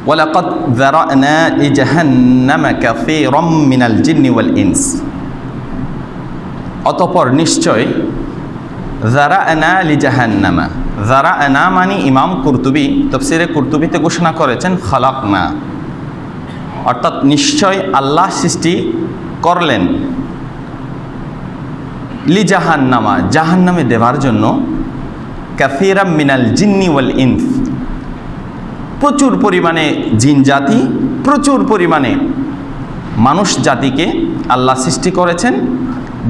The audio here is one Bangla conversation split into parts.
ওয়ালাকাদ যারা'না লিজাহান্নামা কাসীরাম মিনাল জিন্নি ওয়াল ইনস। অতঃপর নিশ্চয় যারা'না লিজাহান্নামা, যারা'না মানে ইমাম কুরতুবী তাফসীরে কুরতুবীতে ঘোষণা করেছেন খালাকনা, অর্থাৎ নিশ্চয় আল্লাহ সৃষ্টি করলেন লিজাহান্নামা, জাহান্নামে দেওয়ার জন্য, কাসীরাম মিনাল জিন্নি ওয়াল ইনস, প্রচুর পরিমাণে জিন জাতি, প্রচুর পরিমাণে মানুষ জাতিকে আল্লাহ সৃষ্টি করেছেন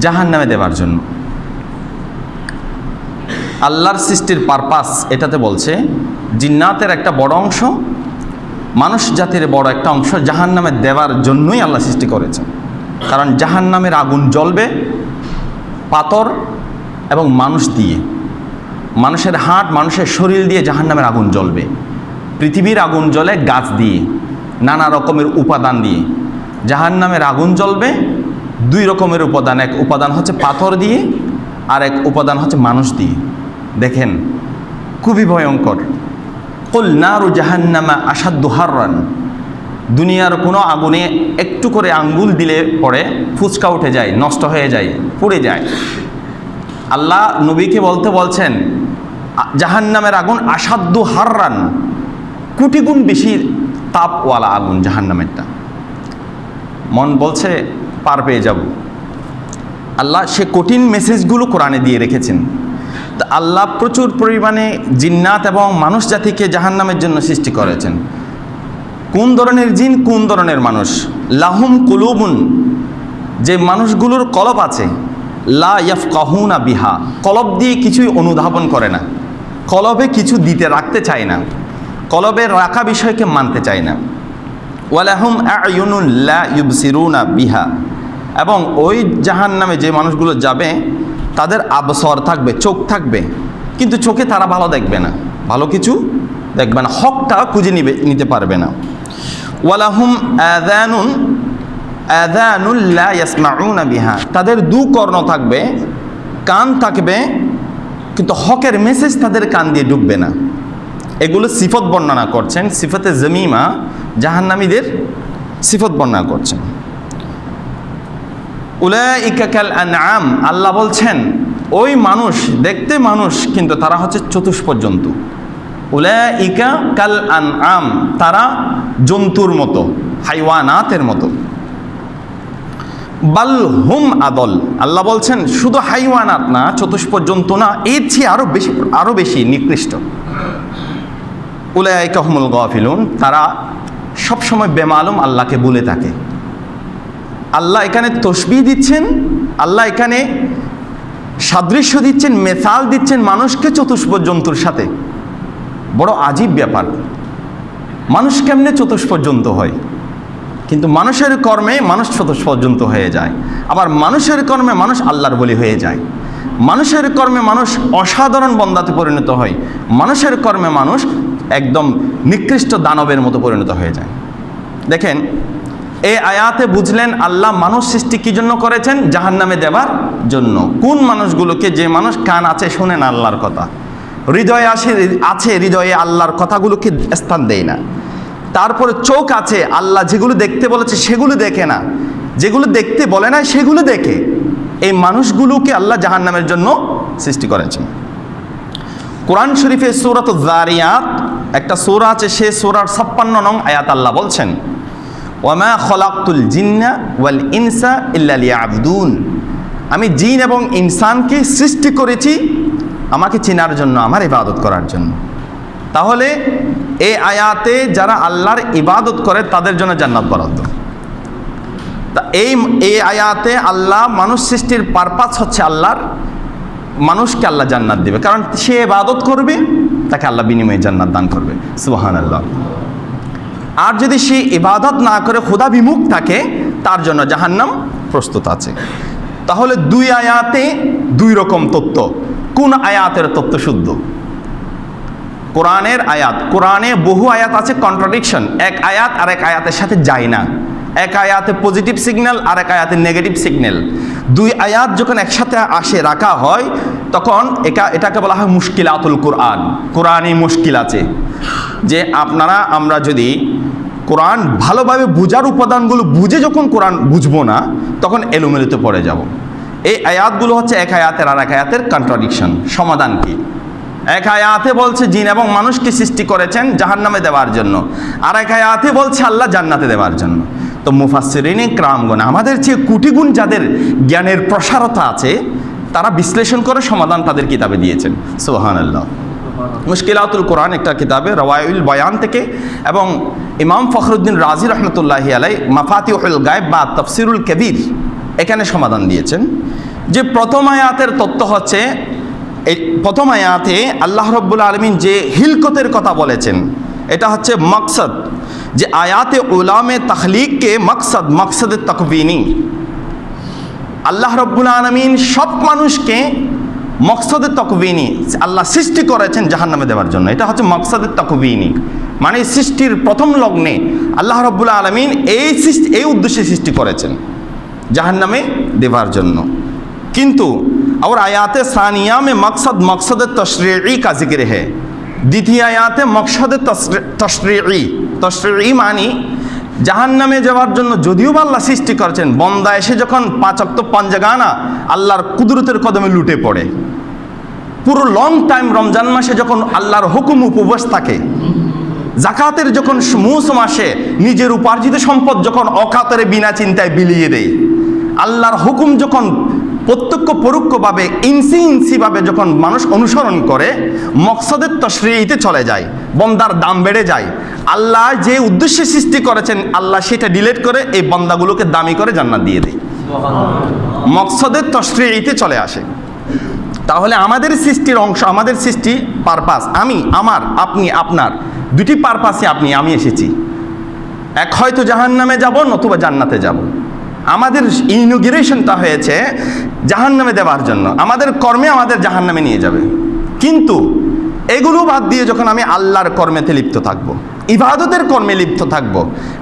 জাহান্নামে দেওয়ার জন্য। আল্লাহর সৃষ্টির পারপাস এটাতে বলছে জিন্নাতের একটা বড় অংশ, মানুষ জাতির বড় একটা অংশ জাহান্নামে দেওয়ার জন্যই আল্লাহ সৃষ্টি করেছেন। কারণ জাহান্নামের আগুন জ্বলবে পাথর এবং মানুষ দিয়ে, মানুষের হাড়, মানুষের শরীর দিয়ে জাহান্নামের আগুন জ্বলবে। পৃথিবীর আগুন জ্বলে গাছ দিয়ে, নানা রকমের উপাদান দিয়ে। জাহান্নামের আগুন জ্বলবে দুই রকমের উপাদান, এক উপাদান হচ্ছে পাথর দিয়ে, আর এক উপাদান হচ্ছে মানুষ দিয়ে। দেখেন খুবই ভয়ঙ্কর। কুল নারু জাহান্নামা আশাদ্দু হাররান, দুনিয়ার কোনো আগুনে একটু করে আঙ্গুল দিলে পরে ফুচকা উঠে যায়, নষ্ট হয়ে যায়, পুড়ে যায়। আল্লাহ নবীকে বলছেন জাহান্নামের আগুন আশাদ্দু হাররান, কোটি গুণ বেশি তাপওয়ালা আগুন জাহান্নামেরটা। মন বলছে পার পেয়ে যাব। আল্লাহ সে কঠিন মেসেজগুলো কোরআনে দিয়ে রেখেছেন। তা আল্লাহ প্রচুর পরিমাণে জিন্নাত এবং মানুষ জাতিকে জাহান্নামের জন্য সৃষ্টি করেছেন। কোন ধরনের জিন, কোন ধরনের মানুষ? লাহুম কুলুবুন, যে মানুষগুলোর কলব আছে, লা ইয়াফকাহুনা বিহা, কলব দিয়ে কিছুই অনুধাবন করে না, কলবে কিছু দিতে রাখতে চায় না, কলবের রাখা বিষয়কে মানতে চায় না। ওয়ালাহুম আ'য়ুনুন লা ইউবসিরুনা বিহা, এবং ওই জাহান্নামে যে মানুষগুলো যাবে তাদের আবসর থাকবে, চোখ থাকবে, কিন্তু চোখে তারা ভালো দেখবে না, ভালো কিছু দেখবে না, হকটা খুঁজে নিতে পারবে না। ওয়ালাহুম আযানুন লা ইয়াসমাউনা বিহা, তাদের দু কর্ণ থাকবে, কান থাকবে, কিন্তু হকের মেসেজ তাদের কান দিয়ে ঢুকবে না। এগুলো সিফত বর্ণনা করছেন, সিফতে জমিমা, জাহান্নামীদের সিফত বর্ণনা করছেন। উলাইকা কাল আনআম, আল্লাহ বলছেন ওই মানুষ, দেখতে মানুষ কিন্তু তারা হচ্ছে চতুষ্পদ জন্তু। উলাইকা কাল আনআম, তারা জন্তুর মতো, হাইওয়ানাতের মতো। বাল হুম আদল, আল্লাহ বলছেন শুধু হাইওয়ানাত না, চতুষ্পদ জন্তু না, এর চেয়ে আরো বেশি নিকৃষ্ট। উলাইকা হুমুল গাফিলুন, তারা সবসময় বেমালুম আল্লাহকে বলে থাকে। আল্লাহ এখানে তসবিহ দিচ্ছেন, আল্লাহ এখানে সাদৃশ্য দিচ্ছেন, মেসাল দিচ্ছেন মানুষকে চতুষ্পদ জন্তুর সাথে। বড় আজীব ব্যাপার, মানুষ কেমনে চতুষ্পদ জন্তু হয়? কিন্তু মানুষের কর্মে মানুষ চতুষ্পদ জন্তু হয়ে যায়, আবার মানুষের কর্মে মানুষ আল্লাহর বলি হয়ে যায়। মানুষের কর্মে মানুষ অসাধারণ বান্দাতে পরিণত হয়, মানুষের কর্মে মানুষ একদম নিকৃষ্ট দানবের মতো পরিণত হয়ে যায়। দেখেন এই আয়াতে বুঝলেন আল্লাহ মানুষ সৃষ্টি কি জন্য করেছেন? জাহান্নামে দেবার জন্য। কোন মানুষগুলোকে? যে মানুষ কান আছে, শোনেন আল্লাহর কথা, হৃদয়ে আছে, হৃদয়ে আল্লাহর কথাগুলোকে স্থান দেয় না। তারপরে চোখ আছে, আল্লাহ যেগুলো দেখতে বলেছে সেগুলো দেখে না, যেগুলো দেখতে বলে না সেগুলো দেখে। এই মানুষগুলোকে আল্লাহ জাহান্নামের জন্য সৃষ্টি করেছেন। কোরআন শরীফে সূরাত যারিয়াত একটা সূরা আছে, সেই সূরার 56 নং আয়াত আল্লাহ বলছেন ওয়ামা খলাকতুল জিন্না ওয়াল ইনসা ইল্লা লিয়াবুদুন, আমি জিন এবং ইনসানকে সৃষ্টি করেছি আমাকে চেনার জন্য, আমার ইবাদত করার জন্য। তাহলে এই আয়াতে যারা আল্লাহর ইবাদত করে তাদের জন্য জান্নাত বরাদ্দ। তা এই আয়াতে আল্লাহ মানুষ সৃষ্টির পারপাস হচ্ছে আল্লাহর, মানুষকে আল্লাহ জান্নাত দেবে, কারণ সে ইবাদত করবে, তাকে আল্লাহ বিনিময়ে জান্নাত দান করবে। সুবহানাল্লাহ। আর যদি সে ইবাদত না করে খোদা বিমুখ থাকে, তার জন্য জাহান্নাম প্রস্তুত আছে। তাহলে দুই আয়াতে দুই রকম তথ্য। কোন আয়াতের তথ্য শুদ্ধ? কোরআনের আয়াত। কোরআনে বহু আয়াত আছে কন্ট্রাডিকশন, এক আয়াত আর এক আয়াতের সাথে যায় না। এক আয়াতে পজিটিভ সিগন্যাল আর এক আয়াতে নেগেটিভ সিগন্যাল। দুই আয়াত যখন একসাথে আসে রাখা হয় তখন এটাকে বলা হয় মুশকিলাতুল কোরআন। কোরআনে মুশকিল আছে, যে আমরা যদি কোরআন ভালোভাবে বুঝার উপাদানগুলো বুঝে যখন কোরআন বুঝবো না তখন এলোমেলোতে পড়ে যাব। এই আয়াতগুলো হচ্ছে এক আয়াতের আর এক আয়াতের কন্ট্রাডিকশন। সমাধান কি? এক আয়াতে বলছে জিন এবং মানুষকে সৃষ্টি করেছেন জাহান্নামে দেওয়ার জন্য, আর এক আয়াতে বলছে আল্লাহ জান্নাতে দেওয়ার জন্য। তো মুফাসসিরিনে কিরামগণ, আমাদের চেয়ে কোটি গুণ যাদের জ্ঞানের প্রসারতা আছে, তারা বিশ্লেষণ করে সমাধান তাদের কিতাবে দিয়েছেন। সুবহানাল্লাহ। মুশকিলাতুল কোরআন একটা কিতাবে রাওয়াইউল বয়ান থেকে, এবং ইমাম ফখরুদ্দিন রাজি রহমতুল্লাহি আলাই মাফাতিহুল গায়ব বা তাফসিরুল কবির এখানে সমাধান দিয়েছেন যে প্রথম আয়াতের তত্ত্ব হচ্ছে, এই প্রথম আয়াতে আল্লাহ রাব্বুল আলামিন যে হিলকতের কথা বলেছেন এটা হচ্ছে মকসদ, যে আয়াতে উলামে তাখলিককে মকসদে তাকবিনী। আল্লাহ রাব্বুল আলামিন সব মানুষকে মকসদে তাকবিনী আল্লাহ সৃষ্টি করেছেন জাহান্নামে দেওয়ার জন্য। এটা হচ্ছে মকসদে তাকবিনী, মানে সৃষ্টির প্রথম লগ্নে আল্লাহ রাব্বুল আলামিন এই উদ্দেশ্যে সৃষ্টি করেছেন জাহান্নামে দেওয়ার জন্য। কিন্তু और आयात सानिया में मकसद तशरीई का जिक्र है। द्वितीय आयाते मकसद तशरीई मानी জাহান্নামে যাওয়ার জন্য যদিও বা আল্লাহ সৃষ্টি করেছেন, বন্দা এসে যখন 5 ওয়াক্ত পাঞ্জাগানা আল্লাহর কুদরতের কদমে লুটে পড়ে, পুরো লং টাইম রমজান মাসে যখন আল্লাহর হুকুম উপবাস থাকে, জাকাতের যখন মৌসুম আসে নিজের উপার্জিত সম্পদ যখন অকাতরে বিনা চিন্তায় বিলিয়ে দেয়, আল্লাহর হুকুম যখন প্রত্যক্ষ পরোক্ষভাবে ইনসিভাবে যখন মানুষ অনুসরণ করে, মকসদের তশরিইতে চলে যায়, বন্দার দাম বেড়ে যায়। আল্লাহ যে উদ্দেশ্যে সৃষ্টি করেছেন আল্লাহ সেটা ডিলিট করে এই বন্দাগুলোকে দামি করে জান্নাত দিয়ে দেয়, মকসদের তশরিইতে চলে আসে। তাহলে আমাদের সৃষ্টির অংশ, আমাদের সৃষ্টি পারপাস, আপনি আপনার দুটি পারপাসে আমি এসেছি। এক হয়তো জাহান্নামে যাব, নতুবা জান্নাতে যাব। আমাদের ইনোগ্রেশনটা হয়েছে জাহান্নামে দেওয়ার জন্য, আমাদের কর্মে আমাদের জাহান্নামে নিয়ে যাবে। কিন্তু এগুলো বাদ দিয়ে যখন আমি আল্লাহর কর্মেতে লিপ্ত থাকব, ইবাদতের কর্মে লিপ্ত থাকব,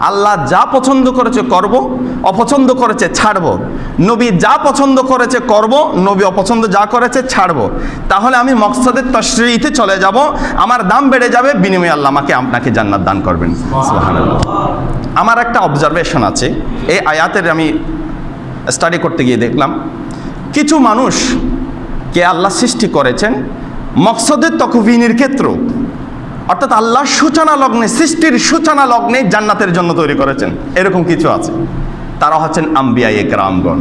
আল্লাহ যা পছন্দ করেছে করব, অপছন্দ করেছে ছাড়ব, নবী যা পছন্দ করেছে করব, নবী অপছন্দ যা করেছে ছাড়ব, তাহলে আমি মকসদের তশরিইতে চলে যাব, আমার দাম বেড়ে যাবে, বিনিময়ে আল্লাহ আপনাকে জান্নাত দান করবেন। সুবহানাল্লাহ। আমার একটা অবজারভেশন আছে, এই আয়াতের আমি স্টাডি করতে গিয়ে দেখলাম কিছু মানুষকে আল্লাহ সৃষ্টি করেছেন মকসদের তকবিনের ক্ষেত্র, অর্থাৎ আল্লাহ সূচনা লগ্নে, সৃষ্টির সূচনা লগ্নে জান্নাতের জন্য তৈরি করেছেন, এরকম কিছু আছে। তারা হচ্ছেন আম্বিয়ায়ে কেরামগণ।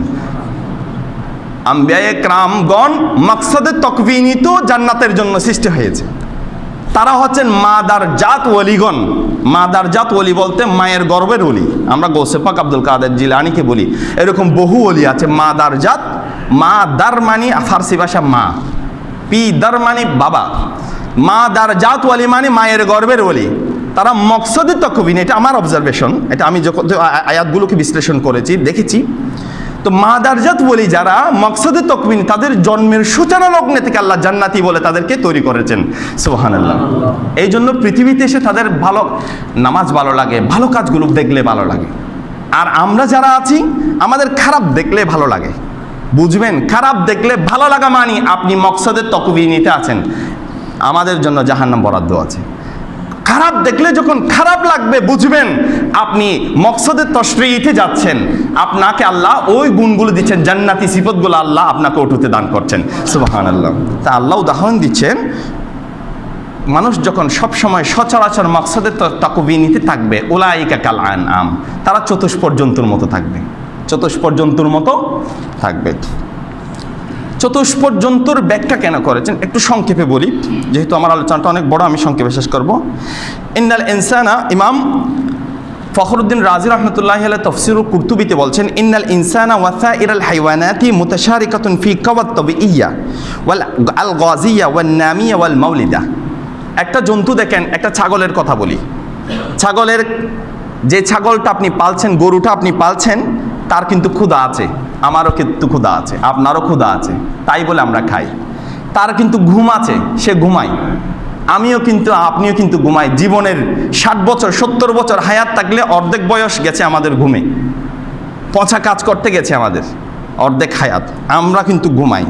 আম্বিয়ায়ে কেরামগণ মকসদের তকবিনী তো জান্নাতের জন্য সৃষ্টি হয়েছে। তারা হচ্ছেন মাদার জাত ওলিগণ। মাদার জাত ওলি বলতে মায়ের গর্বের ওলি। আমরা গৌসে পাক আব্দুল কাদের জিলানীকে বলি, এরকম বহু ওলি আছে। মাদার জাত, মা দার মানি ফার্সি ভাষা মা, পি দার মানি বাবা, মা দার জাত ওলি মানে মায়ের গর্বের ওলি। তারা মকসদে তকবিন, এটা আমার অবজারভেশন, এটা আমি যখন আয়াতগুলোকে বিশ্লেষণ করেছি দেখেছি। তো মাদারজাত বলি যারা মকসদে তকবিন, তাদের জন্মের সূচনা লগ্নে থেকে আল্লাহ জান্নাতি বলে তাদেরকে তৈরি করেছেন। সুবহানাল্লাহ। এই জন্য পৃথিবীতে এসে তাদের ভালো নামাজ ভালো লাগে, ভালো কাজগুলো দেখলে ভালো লাগে। আর আমরা যারা আছি আমাদের খারাপ দেখলে ভালো লাগে। বুঝবেন, খারাপ দেখলে ভালো লাগা মানি আপনি মকসদের তকবিনিতে আছেন, আমাদের জন্য জাহান্নাম বরাদ্দ আছে। খারাপ দেখলে যখন খারাপ লাগবে বুঝবেন আপনি মকসদের তশরিইতে যাচ্ছেন, আপনাকে আল্লাহ ওই গুণগুলো দিচ্ছেন, জান্নাতি সিফতগুলো আল্লাহ আপনাকে উঠতে দান করছেন। সুবহানাল্লাহ। তা আল্লাহ উদাহরণ দিচ্ছেন, মানুষ যখন সবসময় সচরাচর মকসদের তকবিনিতে থাকবে, উলাইকা কাল আনআম, তারা চতুষ্পদ জন্তুর মতো থাকবে, চতুষ্পদ জন্তুর মতো থাকবে। চতুষ্পদ জন্তুর ব্যাখ্যা কেন করেছেন একটু সংক্ষেপে বলি, যেহেতু আমার আলোচনাটা অনেক বড়, আমি সংক্ষেপে শেষ করব। ইন্নাল ইনসানা, ইমাম ফখরুদ্দিন রাজি রহমতুল্লাহি আলাইহি তাফসীরুল কুরতুবিতে বলছেন, ইন্নাল ইনসানা ওয়াসাইরাল হাইওয়ানাতি মুতাশারিকাতুন ফি কাওয়াত তাবিইয়া ওয়াল আল গাজিয়া ওয়ান নামিয়া ওয়াল মাউলিদা। একটা জন্তু দেখেন, একটা ছাগলের কথা বলি। ছাগলের, যে ছাগলটা আপনি পালছেন, গরুটা আপনি পালছেন, তার কিন্তু ক্ষুধা আছে, আমারও কিন্তু ক্ষুধা আছে, আপনারও ক্ষুধা আছে, তাই বলে আমরা খাই। তার কিন্তু ঘুম আছে, সে ঘুমায়। আমিও কিন্তু আপনিও কিন্তু ঘুমাই। জীবনের 60 বছর 70 বছর হায়াত থাকলে অর্ধেক বয়স গেছে আমাদের ঘুমে, পচা কাজ করতে গেছে আমাদের অর্ধেক হায়াত, আমরা কিন্তু ঘুমাই।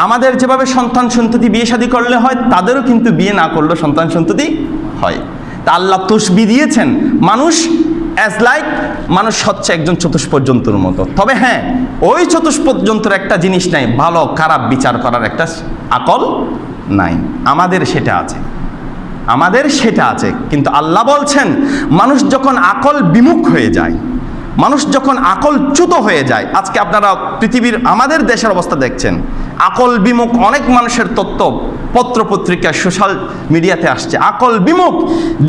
আমাদের যেভাবে সন্তান সন্ততি বিয়ে শাদী করলে হয়, তাদেরও কিন্তু বিয়ে না করলেও সন্তান সন্ততি হয়। তা আল্লাহ তসবিহ দিয়েছেন মানুষ অ্যাজ লাইক মানুষ হচ্ছে একজন চতুষ্পদ জন্তুর মতো। তবে হ্যাঁ, ওই চতুষ্পদ জন্তুর একটা জিনিস নাই, ভালো খারাপ বিচার করার একটা আকল নাই। আমাদের সেটা আছে, আমাদের সেটা আছে। কিন্তু আল্লাহ বলছেন মানুষ যখন আকল বিমুখ হয়ে যায়, মানুষ যখন আকলচ্যুত হয়ে যায়, আজকে আপনারা পৃথিবীর আমাদের দেশের অবস্থা দেখছেন, আকল বিমুখ অনেক মানুষের তথ্য পত্র পত্রিকা সোশ্যাল মিডিয়াতে আসছে। আকল বিমুখ,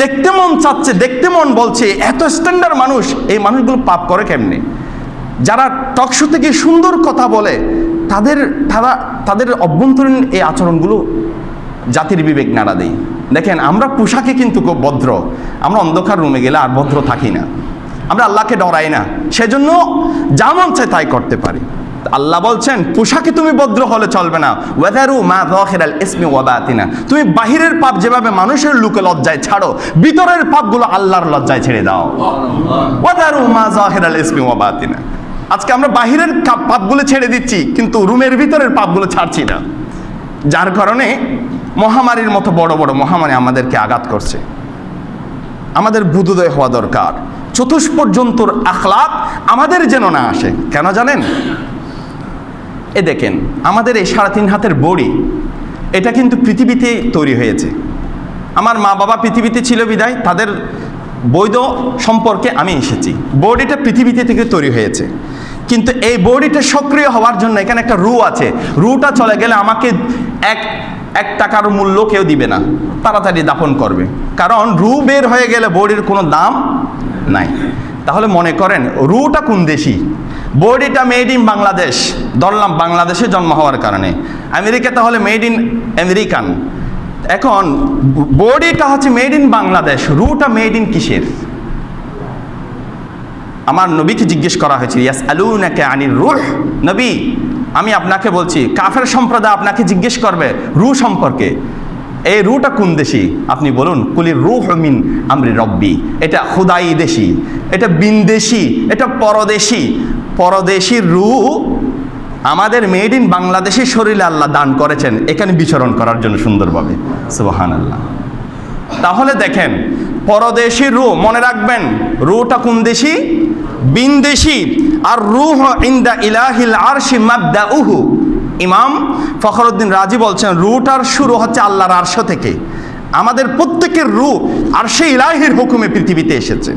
দেখতে মন চাচ্ছে, দেখতে মন বলছে, এত স্ট্যান্ডার্ড মানুষ, এই মানুষগুলো পাপ করে কেমনে? যারা টকশো থেকে সুন্দর কথা বলে, তাদের অভ্যন্তরীণ এই আচরণগুলো জাতির বিবেক নাড়া দেয়। দেখেন, আমরা পোশাকে কিন্তু খুব ভদ্র, আমরা অন্ধকার রুমে গেলে আর ভদ্র থাকি না, আমরা আল্লাহকে ডরাই না, সেজন্য যা মন চায় তাই করতে পারি। আল্লাহ বলছেন পোশাকে তুমি ভদ্র হলে চলবে না, ওয়াযারু মা যাহিরাল ইসমি ওয়া বাতিনা, তুমি বাহিরের পাপ যেভাবে মানুষের লোকে লজ্জায় ছাড়ো, ভিতরের পাপগুলো আল্লাহর লজ্জায় ছেড়ে দাও। ওয়াযারু মা যাহিরাল ইসমি ওয়া বাতিনা। আজকে আমরা বাহিরের পাপগুলো ছেড়ে দিচ্ছি, কিন্তু রুমের ভিতরের পাপগুলো ছাড়ছি না, যার কারণে মহামারীর মতো বড় বড় মহামারী আমাদেরকে আঘাত করছে। আমাদের বুদ্ধোদয় হওয়া দরকার। চতুষ্পদ জন্তুর আখলাক আমাদের যেন না আসে। কেন জানেন? এ দেখেন, আমাদের এই 3.5 হাতের বডি, এটা কিন্তু পৃথিবীতে তৈরি হয়েছে। আমার মা বাবা পৃথিবীতে ছিল বিদায় তাদের বৈধ সম্পর্কে আমি এসেছি। বডিটা পৃথিবীতে থেকে তৈরি হয়েছে, কিন্তু এই বডিটা সক্রিয় হওয়ার জন্য এখানে একটা রু আছে। রুটা চলে গেলে আমাকে এক টাকার মূল্য কেউ দিবে না, তাড়াতাড়ি দাফন করবে, কারণ রু বের হয়ে গেলে বডির কোনো দাম নাই। তাহলে মনে করেন রুটা কোন দেশি, বডিটা মেড ইন বাংলাদেশ, ধরলাম বাংলাদেশে জন্ম হওয়ার কারণে, আমেরিকা তাহলে মেড ইন আমেরিকান। এখন বডিটা হচ্ছে মেড ইন বাংলাদেশ, রুটা মেড ইন কিসের? আমার নবীকে জিজ্ঞেস করা হয়েছিল, ইয়াসআলুনাকা আনির রূহ, নবী আমি আপনাকে বলছি, কাফের সম্প্রদায় আপনাকে জিজ্ঞেস করবে রূহ সম্পর্কে, এই রুটা কোন দেশি? আপনি বলুন, কুলির রূহ মিন আমরি রব্বি, এটা খুদাই দেশি, এটা বিনদেশি, এটা পরদেশি। পরদেশির রূহ আমাদের মেড ইন বাংলাদেশি শরীরে আল্লাহ দান করেছেন এখানে বিচরণ করার জন্য সুন্দরভাবে। সুবহানাল্লাহ। তাহলে দেখেন, পরদেশি রূহ, মনে রাখবেন রুটা কোন দেশি? বিনদেশি। আর রূহ ইনদা ইলাহিল আরশি মাবদাউহু, ইমাম ফখরুদ্দিন রাজি বলছেন রুটার শুরু হচ্ছে আল্লাহর আরশ থেকে। আমাদের প্রত্যেকের রূহ আরশে ইলাহির হুকুমে পৃথিবীতে এসেছে।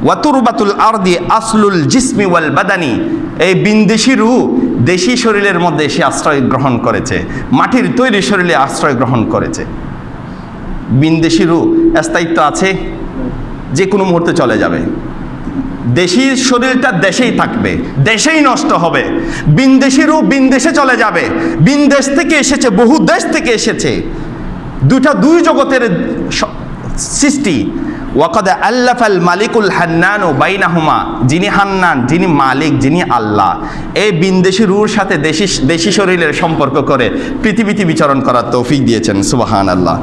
ওয়াতুরবাতুল আরদি আসলুল জিসমি ওয়াল বাদানি, এই বিনদেশি রূহ দেশি শরীরের মধ্যে এসে আশ্রয় গ্রহণ করেছে, মাটির তৈরি শরীরে আশ্রয় গ্রহণ করেছে। বিনদেশি রূহ স্থায়িত্ব আছে, যে কোনো মুহূর্তে চলে যাবে। দেশি শরীরটা দেশেই থাকবে, দেশেই নষ্ট হবে। বিনদেশি রূহ বিনদেশে চলে যাবে। বিনদেশ থেকে এসেছে, বহু দেশ থেকে এসেছে, দুই জগতের সৃষ্টি। ওয়াকাদ আল্লাফাল মালিকুল হান্নানু বাইনাহুমা, যিনি হান্নান, যিনি মালিক, যিনি আল্লাহ, এই বিনদেশি রূহর সাথে দেশি শরীরের সম্পর্ক করে পৃথিবীতে বিচরণ করার তৌফিক দিয়েছেন। সুবহানাল্লাহ।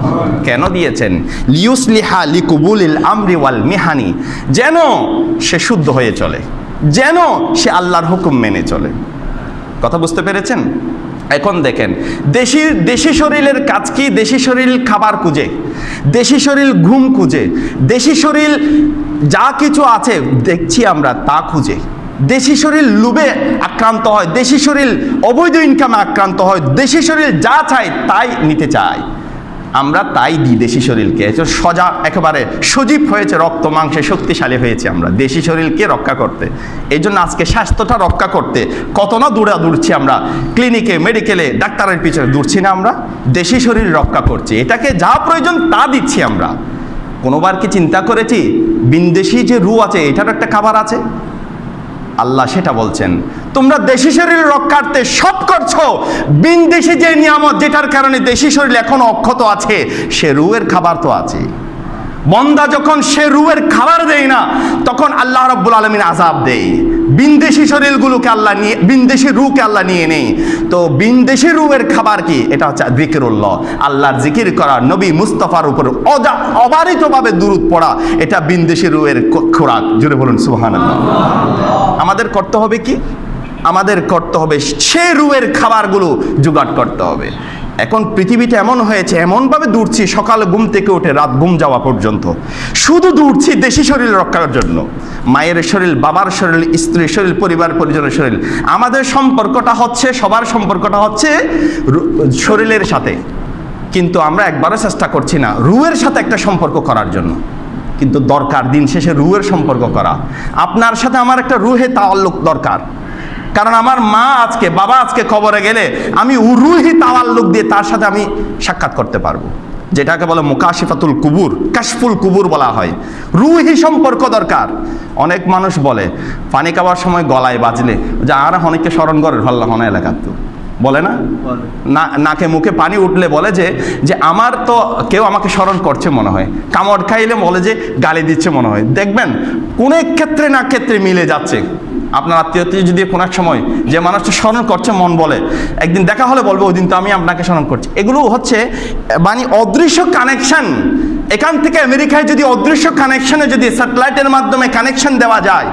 কেন দিয়েছেন? লিউসলিহা লিকুবুলিল আমরি ওয়াল মিহানি, যেন সে শুদ্ধ হয়ে চলে, যেন সে আল্লাহর হুকুম মেনে চলে। কথা বুঝতে পেরেছেন? এখন দেখেন, দেশি শরীরের কাজ কি? দেশি শরীর খাবার খুঁজে, দেশি শরীর ঘুম খুঁজে, দেশি শরীর যা কিছু আছে দেখছি আমরা তা খুঁজে। দেশি শরীর লোভে আক্রান্ত হয়, দেশি শরীর অবৈধ ইনকামে আক্রান্ত হয়, দেশি শরীর যা চায় তাই নিতে চায়, আমরা তাই দিই দেশি শরীরকে। একেবারে সজীব হয়েছে, রক্ত মাংসে শক্তিশালী হয়েছে আমরা দেশি শরীরকে রক্ষা করতে। এই জন্য আজকে স্বাস্থ্যটা রক্ষা করতে কত না দৌড়ছি আমরা, ক্লিনিকে মেডিকেলে ডাক্তারের পিছনে দৌড়ছি না, আমরা দেশি শরীর রক্ষা করছি, এটাকে যা প্রয়োজন তা দিচ্ছি আমরা। কোনোবার কি চিন্তা করেছি বিনদেশি যে রূহ আছে এটারও একটা খাবার আছে? আল্লাহ সেটা বলছেন, তোমরা দেশি শরীর রক্ষার্থে সব করছো, বিনদেশি যে নিয়ামত যেটার কারণে দেশি শরীর এখনো অক্ষত আছে, সে রুহের খাবার তো আছে। বন্দা যখন সে রুহের খাবার দেয় না, তখন আল্লাহ রাব্বুল আলামিন আযাব দেয়। বিনদেশি শরীরগুলোকে আল্লাহ নিয়ে, বিনদেশি রূহকে আল্লাহ নিয়ে নেই। তো বিনদেশি রূহের খাবার কি? এটা হচ্ছে যিকিরুল্লাহ, আল্লাহর জিকির করা, নবী মুস্তাফার উপর অবারিতভাবে দুরূদ পড়া, এটা বিনদেশি রূহের খোরাক। জোরে বলুন সুবহানাল্লাহ। আমাদের করতে হবে কি? আমাদের করতে হবে সেই রূহের খাবারগুলো জোগাড় করতে হবে। এখন পৃথিবীতে এমন হয়েছে, এমনভাবে দৌড়ছি সকালে ঘুম থেকে উঠে রাত ঘুম যাওয়া পর্যন্ত, শুধু দৌড়ছি দেশি শরীর রক্ষার জন্য। মায়ের শরীর, বাবার শরীর, স্ত্রীর শরীর, পরিবার পরিজনের শরীর। আমাদের সম্পর্কটা হচ্ছে, সবার সম্পর্কটা হচ্ছে শরীরের সাথে, কিন্তু আমরা একবারও চেষ্টা করছি না রুহের সাথে একটা সম্পর্ক করার জন্য। কিন্তু দরকার দিন শেষে রুহের সম্পর্ক করা। আপনার সাথে আমার একটা রুহে তাআল্লুক দরকার, কারণ আমার মা আজকে, বাবা আজকে কবরে গেলে আমি রুহি তাওয়াল্লুক দিয়ে তার সাথে আমি সাক্ষাৎ করতে পারবো, যেটাকে বলে মুকাশিফাতুল কুবুর, কাশফুল কুবুর বলা হয়। রুহি সম্পর্ক দরকার। অনেক মানুষ বলে পানি খাওয়ার সময় গলায় বাজলে যে আর অনেককে স্মরণ করে ভাল্লা হনা এলাকার, তো বলে না, নাকে মুখে পানি উঠলে বলে যে আমার তো কেউ আমাকে স্মরণ করছে মনে হয়, কামড় খাইলে বলে যে গালি দিচ্ছে মনে হয়। দেখবেন কোন ক্ষেত্রে না ক্ষেত্রে মিলে যাচ্ছে। আপনার আত্মীয় যদি কোনো এক সময় যে মানুষটা স্মরণ করছে মন বলে, একদিন দেখা হলে বলবো ওই দিন তো আমি আপনাকে স্মরণ করছি। এগুলো হচ্ছে মানে অদৃশ্য কানেকশন। এখান থেকে আমেরিকায় যদি অদৃশ্য কানেকশনে যদি স্যাটেলাইটের মাধ্যমে কানেকশন দেওয়া যায়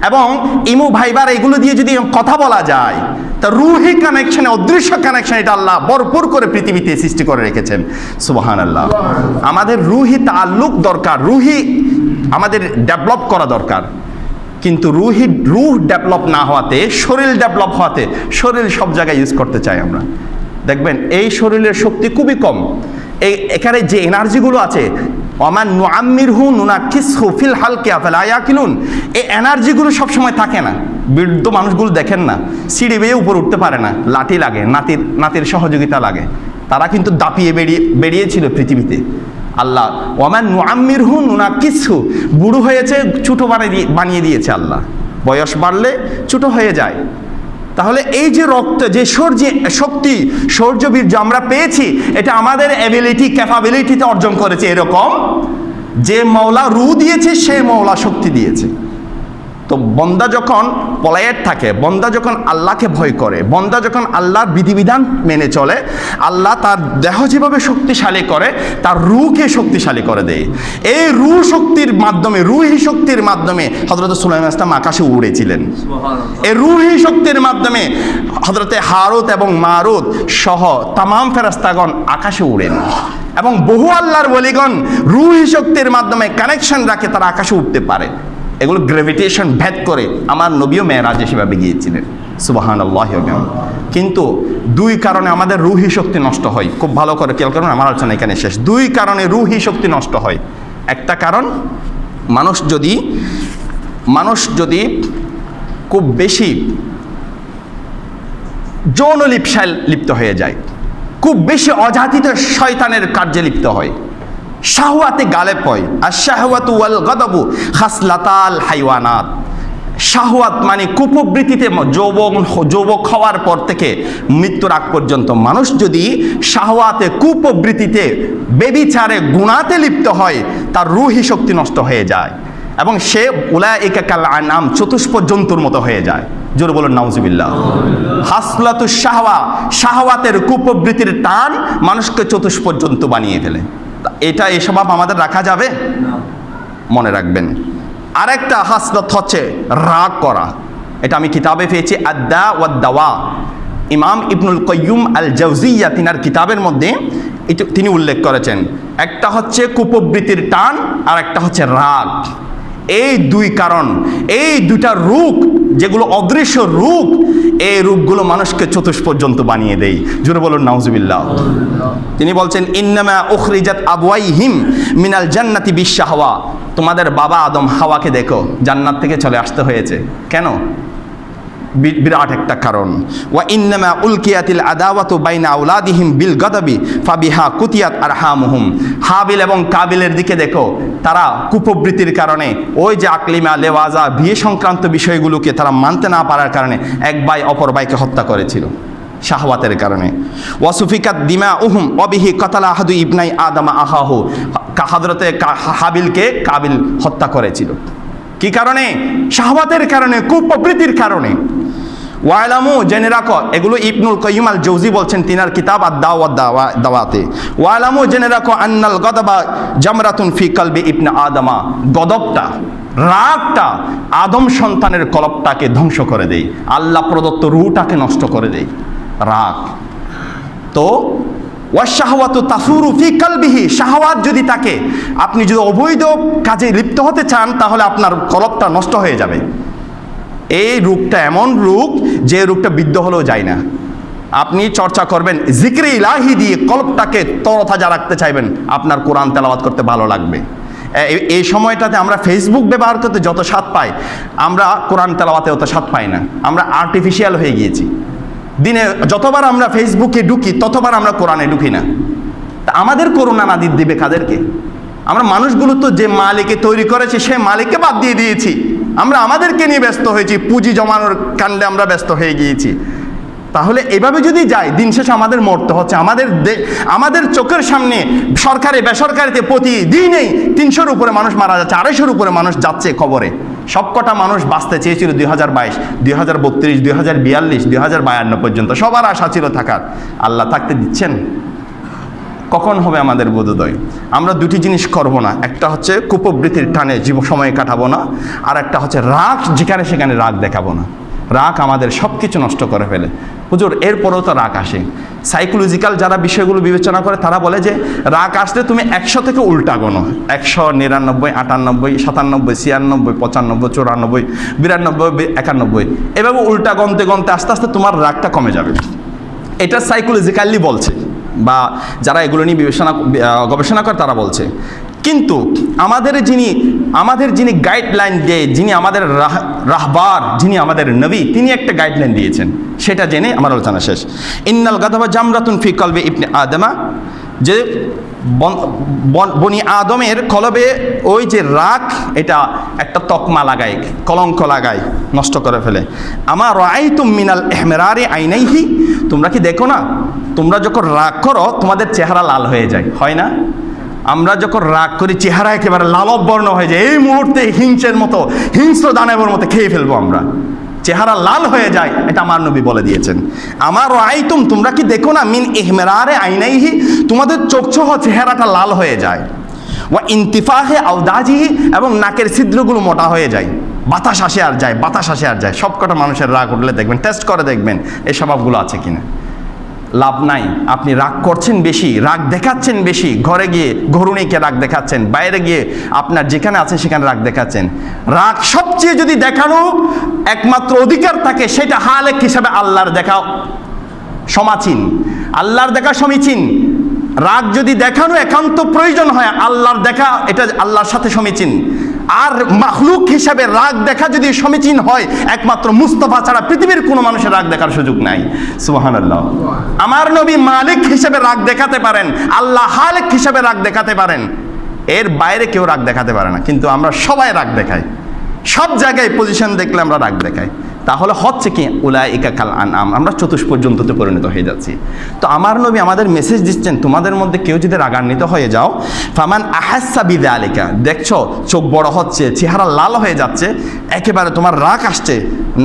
এবং ইমো ভাইবার এগুলো দিয়ে যদি কথা বলা যায়, তা রুহি কানেকশনে, অদৃশ্য কানেকশন, এটা আল্লাহ ভরপুর করে পৃথিবীতে সৃষ্টি করে রেখেছেন। সুবহানাল্লাহ। আমাদের রুহি তাআল্লুক দরকার, রুহি আমাদের ডেভেলপ করা দরকার। কিন্তু রুহ ডেভেলপ না হওয়াতে, শরীর ডেভেলপ হওয়াতে, শরীর সব জায়গায় ইউজ করতে চাই আমরা। দেখবেন এই শরীরের শক্তি খুবই কম। এখানে যে এনার্জিগুলো আছে, ওমান নুআম্মিরহু নুনাক্কিসহু ফিল হালকি আফালা ইয়াকিলুন, এই এনার্জিগুলো সবসময় থাকে না। বৃদ্ধ মানুষগুলো দেখেন না, সিঁড়ি বেয়ে উপর উঠতে পারে না, লাঠি লাগে, নাতির সহযোগিতা লাগে। তারা কিন্তু দাপিয়ে বেরিয়েছিল পৃথিবীতে। আল্লাহ ওয়ামান নুআম্মিরহু নুনাক্কিসহু, বুড়ো হয়েছে ছোট বানিয়ে দিয়েছে আল্লাহ। বয়স বাড়লে ছোট হয়ে যায়। তাহলে এই যে রক্ত, যে শক্তি, শৌর্যবীর্য আমরা পেয়েছি, এটা আমাদের অ্যাবিলিটি, ক্যাপাবিলিটিতে অর্জন করেছে। এরকম যে মওলা রূহ দিয়েছে, সে মওলা শক্তি দিয়েছে। তো বন্দা যখন পলায়েট থাকে, বন্দা যখন আল্লাহকে ভয় করে, বন্দা যখন আল্লাহর বিধিবিধান মেনে চলে, আল্লাহ তার দেহ যেভাবে শক্তিশালী করে, তার রূহকে শক্তিশালী করে দেয়। এই রূহ শক্তির মাধ্যমে, রূহি শক্তির মাধ্যমে হযরত সুলাইমান ইসলাম আকাশে উড়েছিলেন। এই রূহি শক্তির মাধ্যমে হযরতে হারুত এবং মারুত সহ তামাম ফেরেশতাগণ আকাশে উড়েন। এবং বহু আল্লাহর ওলিগণ রূহি শক্তির মাধ্যমে কানেকশন রাখে, তারা আকাশে উঠতে পারে। এগুলো গ্র্যাভিটেশন ভেদ করে আমার নবীও মেরাজে সেভাবে গিয়েছিলেন। সুবহানাল্লাহ। কিন্তু দুই কারণে আমাদের রূহি শক্তি নষ্ট হয়। খুব ভালো করে খেয়াল করুন, আমার আলোচনা এখানে শেষ। দুই কারণে রূহি শক্তি নষ্ট হয়। একটা কারণ, মানুষ যদি খুব বেশি যৌন লিপ্সায় লিপ্ত হয়ে যায়, খুব বেশি অযাচিত শয়তানের কার্যে লিপ্ত হয়, শাহওয়াতে গালেব হয়। আর শাহওয়াতু ওয়াল গাদাবু খাসলাতাল হাইওয়ানাত। শাহওয়াত মানে কুপ্রবৃত্তিতে, যৌবক হওয়ার পর থেকে মৃত্যুর আগ পর্যন্ত মানুষ যদি শাহওয়াতে, কুপ্রবৃত্তিতে, বেবিচারে, গুনাতে লিপ্ত হয়, তার রূহি শক্তি নষ্ট হয়ে যায় এবং সে উলাইকা কাল আনআম, চতুষ্পদ জন্তুর মতো হয়ে যায়। জোরে বলুন নাউজুবিল্লাহ। হাসলাতু শাহওয়া, শাহওয়াতের কুপ্রবৃত্তির টান মানুষকে চতুষ্পদ জন্তু বানিয়ে ফেলে। এটা এই স্বভাব আমাদের রাখা যাবে না, মনে রাখবেন। আরেকটা হাসলত হচ্ছে রাগ করা। এটা আমি কিতাবে পেয়েছি, আদ্দা ওয়াদ দাওয়া। ইমাম ইবনুল কাইয়্যুম আল জাওজিয়্যা তিনার কিতাবের মধ্যে তিনি উল্লেখ করেছেন, একটা হচ্ছে কুপ্রবৃত্তির টান, আর একটা হচ্ছে রাগ। এই দুই কারণ, এই দুইটা রূপ, যেগুলো অদৃশ্য রূপ, এই রূপগুলো মানুষকে চতুষ্পর্যন্ত বানিয়ে দেয়। জোরে বলুন নাউজুবিল্লাহ। তিনি বলছেন, ইন্নামা উখরিজাত আবওয়াইহিম মিনাল জান্নাতি বিশাহওয়া। তোমাদের বাবা আদম হাওয়াকে দেখো, জান্নাত থেকে চলে আসতে হয়েছে। কেন? বিরাট একটা কারণ। ওয়া ইন্নামা উলকিয়াতিল আদাওয়াতু বাইনা আওলাদিহিম বিল গাদাবি ফাবিহা কুতিয়াত আরহামুহুম। হাবিল এবং কাবিলের দিকে দেখো, তারা কুপ্রবৃত্তির কারণে, ওই যে আকলিমা, লেওয়াজা, বিয়ে সংক্রান্ত বিষয়গুলোকে তারা মানতে না পারার কারণে এক ভাই অপর ভাইকে হত্যা করেছিল। শাহওয়াতের কারণে। ওয়াসুফিকাত দিমা উহুম অবিহি কাতালা আহাদু ইবনাই আদামা আহাহু, হযরতে হাবিলকে কাবিল হত্যা করেছিল কি কারণে? শাহওয়াতের কারণে, কুপ্রবৃত্তির কারণে। ওয়ালামু, জেনে রাখো, এগুলো ইবনুল কাইয়্যিম আল জৌজি বলছেন তিনার কিতাব দাওয়াতে। ওয়ালামু, জেনে রাখো, আন্নাল গদাবা জামরাতুন ফি কলবি ইবনে আদমা, গদবটা, রাগটা আদম সন্তানের কলবটাকে ধ্বংস করে দেয়, আল্লাহ প্রদত্ত রূহটাকে নষ্ট করে দেয় রাগ। তো ওয়াশাহওয়াতু তাসুরু ফি কলবিহি, শাহওয়াত যদি থাকে, আপনি যদি অবৈধ কাজে লিপ্ত হতে চান তাহলে আপনার কলবটা নষ্ট হয়ে যাবে। এই রোগটা এমন রোগ যে রোগটা বিদ্ধ হলেও যায় না। আপনি চর্চা করবেন জিক্রে ইলাহি দিয়ে, কলবটাকে তরতাজা রাখতে চাইবেন, আপনার কোরআন তেলাওয়াত করতে ভালো লাগবে। এই সময়টাতে আমরা ফেসবুক ব্যবহার করতে যত স্বাদ পাই, আমরা কোরআন তেলাওয়াতে অত স্বাদ পাই না। আমরা আর্টিফিশিয়াল হয়ে গিয়েছি। দিনে যতবার আমরা ফেসবুকে ঢুকি ততবার আমরা কোরআনে ঢুকি না। তা আমাদের করুণা নাদির দিবে কাদেরকে? আমরা মানুষগুলো তো যে মালিকে তৈরি করেছে সে মালিককে বাদ দিয়ে দিয়েছি। আমরা আমাদেরকে নিয়ে ব্যস্ত হয়েছি, পুঁজি জমানোর কাণ্ডে আমরা ব্যস্ত হয়ে গিয়েছি। তাহলে এভাবে যদি যাই, দিন শেষে আমাদের মরতে হচ্ছে। আমাদের চোখের সামনে সরকারি বেসরকারিতে প্রতিদিনেই 300-র উপরে মানুষ মারা যাচ্ছে, 250-র উপরে মানুষ যাচ্ছে কবরে। সবকটা মানুষ বাঁচতে চেয়েছিল 2022, 2032, 2042, 2052 পর্যন্ত, সবার আশা ছিল থাকার। আল্লাহ থাকতে দিচ্ছেন? কখন হবে আমাদের বোধোদয়? আমরা দুটি জিনিস করব না, একটা হচ্ছে কুপ্রবৃত্তির টানে সময় কাটাবো না, আর একটা হচ্ছে রাগ, যেখানে সেখানে রাগ দেখাবো না। রাগ আমাদের সব কিছু নষ্ট করে ফেলে। হুজুর, এরপরেও তো রাগ আসে। সাইকোলজিক্যাল যারা বিষয়গুলো বিবেচনা করে তারা বলে যে রাগ আসলে তুমি 100 থেকে উল্টা গোনো, 199, 98, 97, 96, 95, 94, 92, 91, এভাবে উল্টা গনতে গনতে আস্তে আস্তে তোমার রাগটা কমে যাবে। এটা সাইকোলজিক্যালি বলছে, বা যারা এগুলো নিয়ে গবেষণা করে তারা বলছে। কিন্তু আমাদের যিনি গাইডলাইন দেয়, যিনি আমাদের রাহবার, যিনি আমাদের নবী, তিনি একটা গাইডলাইন দিয়েছেন, সেটা জেনে আমার আলোচনা শেষ। ইন্নাল গাদাবা জামরাতুন ফি কলবি ইবনে আদমা, যে বনি আদমের কলবে ওই যে রাগ, এটা একটা তকমা লাগায়, কলঙ্ক লাগায়, নষ্ট করে ফেলে। আমা রাআইতুম মিনাল ইহমিরারি আইনাইহি, তোমরা কি দেখো না, তোমরা যখন রাগ করো তোমাদের চেহারা লাল হয়ে যায়, হয় না? আমরা যখন রাগ করি চেহারা একেবারে লালবর্ণ হয়ে যায়, এই মুহূর্তে হিংস্র দানবের মতো খেয়ে ফেলবো আমরা, চেহারা লাল হয়ে যায়। এটা আমার নবী বলে দিয়েছেন। আমার রাআইতুম, তোমরা কি দেখো না, মিন ইহমিরারে আইনাইহি, তোমাদের চোখসহ চেহারাটা লাল হয়ে যায়। ওয়া ইনতিফাহে আওদাজিহি, এবং নাকের ছিদ্রগুলো মোটা হয়ে যায়, বাতাস আসে আর যায়। সবকটা মানুষের রাগ উঠলে দেখবেন, টেস্ট করে দেখবেন এই স্বভাবগুলো আছে কিনা। লাভ নাই, আপনি রাগ করছেন বেশি, রাগ দেখাচ্ছেন বেশি, ঘরে গিয়ে ঘরুণীকে রাগ দেখাচ্ছেন, বাইরে গিয়ে আপনার যেখানে আছেন সেখানে রাগ দেখাচ্ছেন। রাগ সবচেয়ে যদি দেখানো একমাত্র অধিকার থাকে, সেটা হালেক হিসাবে আল্লাহর দেখা সমাচীন, আল্লাহর দেখা সমীচীন। রাগ যদি দেখানো একান্ত প্রয়োজন হয়, আল্লাহর দেখা এটা আল্লাহর সাথে সমীচীন। আর মাখলুক হিসাবে রাগ দেখা যদি সমীচীন হয়, একমাত্র মুস্তাফা ছাড়া পৃথিবীর কোনো মানুষের রাগ দেখার সুযোগ নাই। সুবহানাল্লাহ। আমার নবী মালিক হিসেবে রাগ দেখাতে পারেন, আল্লাহ হালেক হিসেবে রাগ দেখাতে পারেন, এর বাইরে কেউ রাগ দেখাতে পারে না। কিন্তু আমরা সবাই রাগ দেখাই, সব জায়গায় পজিশন দেখলে আমরা রাগ দেখাই। তাহলে হচ্ছে কি, উলাইকা কাল আনআম, আমরা চতুষ্পর্যন্ততে পরিণত হয়ে যাচ্ছি। তো আমার নবী আমাদের মেসেজ দিচ্ছেন, তোমাদের মধ্যে কেউ যদি রাগান্বিত হয়ে যাও, ফামান আহাসা বিযালিকা, দেখছো চোখ বড় হচ্ছে, চেহারা লাল হয়ে যাচ্ছে, একেবারে তোমার রাগ আসছে,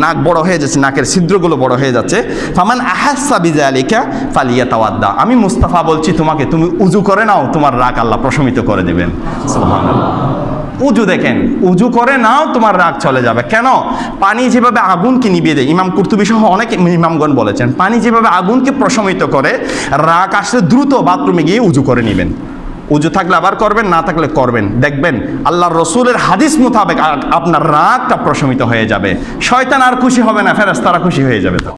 নাক বড় হয়ে যাচ্ছে, নাকের ছিদ্রগুলো বড় হয়ে যাচ্ছে, ফামান আহাসা বিযালিকা ফালিয়াতাওয়াদ্দা, আমি মুস্তাফা বলছি তোমাকে, তুমি উজু করে নাও, তোমার রাগ আল্লাহ প্রশমিত করে দেবেন। সুবহানাল্লাহ। উজু দেখেন, উজু করে নাও, তোমার রাগ চলে যাবে। কেন? পানি যেভাবে আগুনকে নিভিয়ে দেয়, ইমাম কুরতুবী সহ অনেক ইমামগণ বলেছেন, পানি যেভাবে আগুনকে প্রশমিত করে, রাগ আসলে দ্রুত বাথরুমে গিয়ে উজু করে নেবেন। উজু থাকলে আবার করবেন, না থাকলে করবেন, দেখবেন আল্লাহর রসুলের হাদিস মোতাবেক আপনার রাগটা প্রশমিত হয়ে যাবে। শয়তান আর খুশি হবে না, ফেরেশতারা খুশি হয়ে যাবে। তো